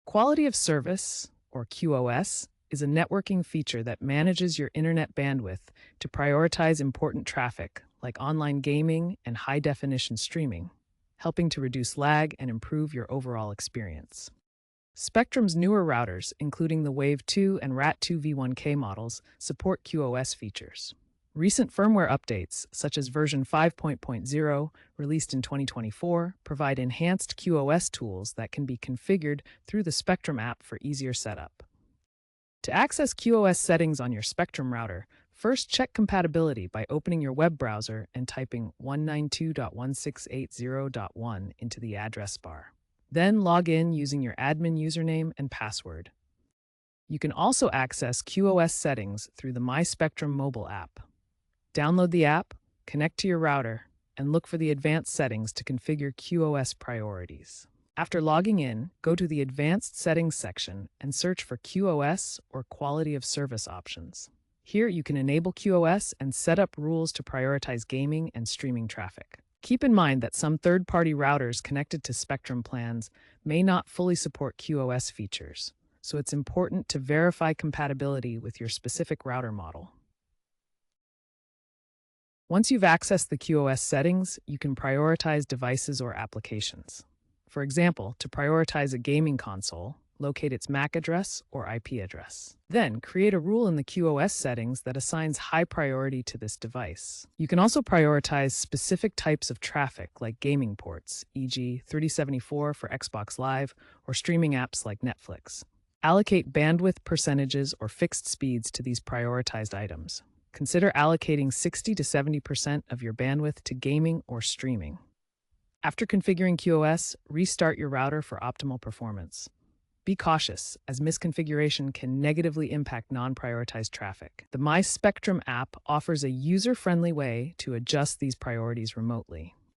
Quality of service, or QoS, is a networking feature that manages your internet bandwidth to prioritize important traffic like online gaming and high-definition streaming, helping to reduce lag and improve your overall experience. Spectrum's newer routers, including the Wave 2 and RAT2 V1K models, support QoS features. Recent firmware updates, such as version 5.0, released in 2024, provide enhanced QoS tools that can be configured through the Spectrum app for easier setup. To access QoS settings on your Spectrum router, first check compatibility by opening your web browser and typing 192.168.0.1 into the address bar. Then log in using your admin username and password. You can also access QoS settings through the My Spectrum mobile app. Download the app, connect to your router, and look for the advanced settings to configure QoS priorities. After logging in, go to the Advanced Settings section and search for QoS or Quality of Service options. Here you can enable QoS and set up rules to prioritize gaming and streaming traffic. Keep in mind that some third-party routers connected to Spectrum plans may not fully support QoS features, so it's important to verify compatibility with your specific router model. Once you've accessed the QoS settings, you can prioritize devices or applications. For example, to prioritize a gaming console, locate its MAC address or IP address. Then, create a rule in the QoS settings that assigns high priority to this device. You can also prioritize specific types of traffic like gaming ports, e.g. 3074 for Xbox Live or streaming apps like Netflix. Allocate bandwidth percentages or fixed speeds to these prioritized items. Consider allocating 60 to 70% of your bandwidth to gaming or streaming. After configuring QoS, restart your router for optimal performance. Be cautious, as misconfiguration can negatively impact non-prioritized traffic. The My Spectrum app offers a user-friendly way to adjust these priorities remotely.